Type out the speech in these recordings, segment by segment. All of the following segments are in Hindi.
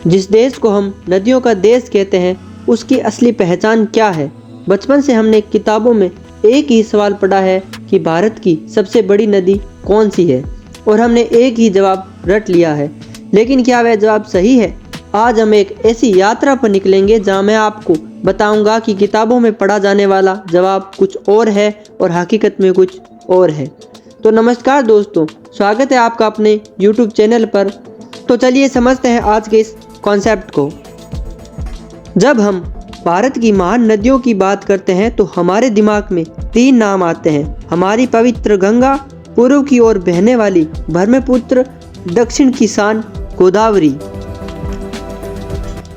जिस देश को हम नदियों का देश कहते हैं, उसकी असली पहचान क्या है? बचपन से हमने किताबों में एक ही सवाल पढ़ा है कि भारत की सबसे बड़ी नदी कौन सी है, और हमने एक ही जवाब रट लिया है। लेकिन क्या वह जवाब सही है? आज हम एक ऐसी यात्रा पर निकलेंगे जहां मैं आपको बताऊंगा कि किताबों में पढ़ा जाने वाला जवाब कुछ और है और हकीकत में कुछ और है। तो नमस्कार दोस्तों, स्वागत है आपका अपने YouTube चैनल पर। तो चलिए समझते हैं आज के इस कॉन्सेप्ट को। जब हम भारत की महान नदियों की बात करते हैं तो हमारे दिमाग में तीन नाम आते हैं: हमारी पवित्र गंगा, पूर्व की ओर बहने वाली ब्रह्मपुत्र, दक्षिण की शान गोदावरी।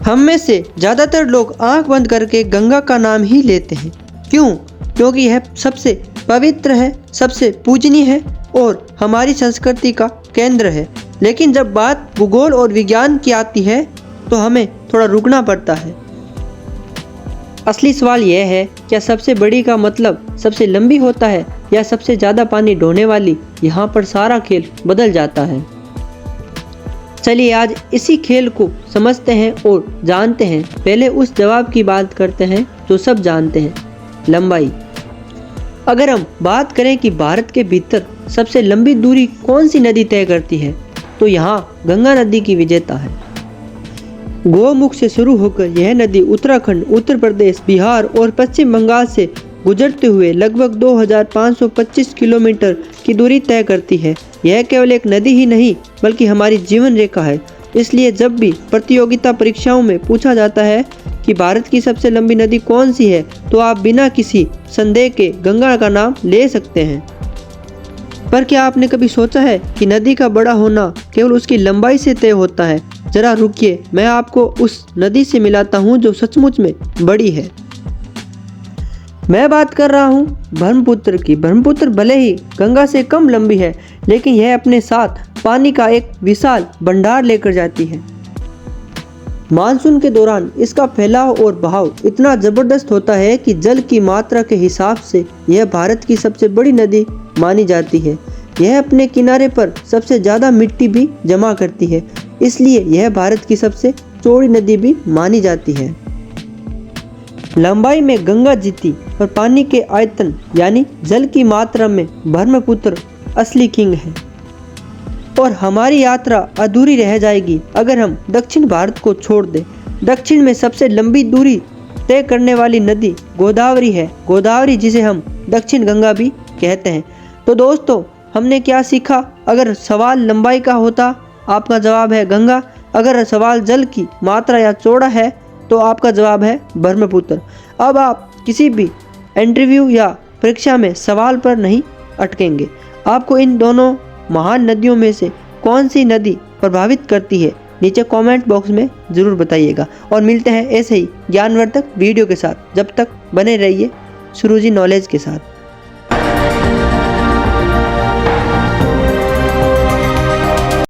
हम में से ज़्यादातर लोग आंख बंद करके गंगा का नाम ही लेते हैं। क्यों? क्योंकि यह सबसे पवित्र है, सबसे पूजनीय है और हमारी संस्कृति का केंद्र है। लेकिन जब बात भूगोल और विज्ञान की आती है तो हमें थोड़ा रुकना पड़ता है। असली सवाल यह है, क्या सबसे बड़ी का मतलब सबसे लंबी होता है या सबसे ज़्यादा पानी ढोने वाली? यहाँ पर सारा खेल बदल जाता है। चलिए आज इसी खेल को समझते हैं और जानते हैं। पहले उस जवाब की बात करते हैं जो सब जानते हैं: लंबाई। अगर हम बात करें कि भारत के भीतर सबसे लंबी दूरी कौन सी नदी तय करती है, तो यहाँ गंगा नदी की विजेता है। गोमुख से शुरू होकर यह नदी उत्तराखंड, उत्तर प्रदेश, बिहार और पश्चिम बंगाल से गुजरते हुए लगभग 2525 किलोमीटर की दूरी तय करती है। यह केवल एक नदी ही नहीं बल्कि हमारी जीवन रेखा है। इसलिए जब भी प्रतियोगिता परीक्षाओं में पूछा जाता है कि भारत की सबसे लंबी नदी कौन सी है, तो आप बिना किसी संदेह के गंगा का नाम ले सकते हैं। पर क्या आपने कभी सोचा है कि नदी का बड़ा होना केवल उसकी लंबाई से तय होता है? जरा रुकिए, मैं आपको उस नदी से मिलाता हूँ जो सचमुच में बड़ी है। मैं बात कर रहा हूँ ब्रह्मपुत्र की। ब्रह्मपुत्र भले ही गंगा से कम लंबी है, लेकिन यह अपने साथ पानी का एक विशाल भंडार लेकर जाती है। मानसून के दौरान इसका फैलाव और बहाव इतना जबरदस्त होता है कि जल की मात्रा के हिसाब से यह भारत की सबसे बड़ी नदी मानी जाती है। यह अपने किनारे पर सबसे ज़्यादा मिट्टी भी जमा करती है, इसलिए यह भारत की सबसे चौड़ी नदी भी मानी जाती है। लंबाई में गंगा जीती और पानी के आयतन यानी जल की मात्रा में ब्रह्मपुत्र असली किंग है। और हमारी यात्रा अधूरी रह जाएगी अगर हम दक्षिण भारत को छोड़ दें। दक्षिण में सबसे लंबी दूरी तय करने वाली नदी गोदावरी है। गोदावरी, जिसे हम दक्षिण गंगा भी कहते हैं। तो दोस्तों, हमने क्या सीखा? अगर सवाल लंबाई का होता, आपका जवाब है गंगा। अगर सवाल जल की मात्रा या चौड़ा है, तो आपका जवाब है ब्रह्मपुत्र। अब आप किसी भी इंटरव्यू या परीक्षा में सवाल पर नहीं अटकेंगे। आपको इन दोनों महान नदियों में से कौन सी नदी प्रभावित करती है, नीचे कमेंट बॉक्स में ज़रूर बताइएगा। और मिलते हैं ऐसे ही ज्ञानवर्धक वीडियो के साथ। जब तक बने रहिए सुरुचि नॉलेज के साथ।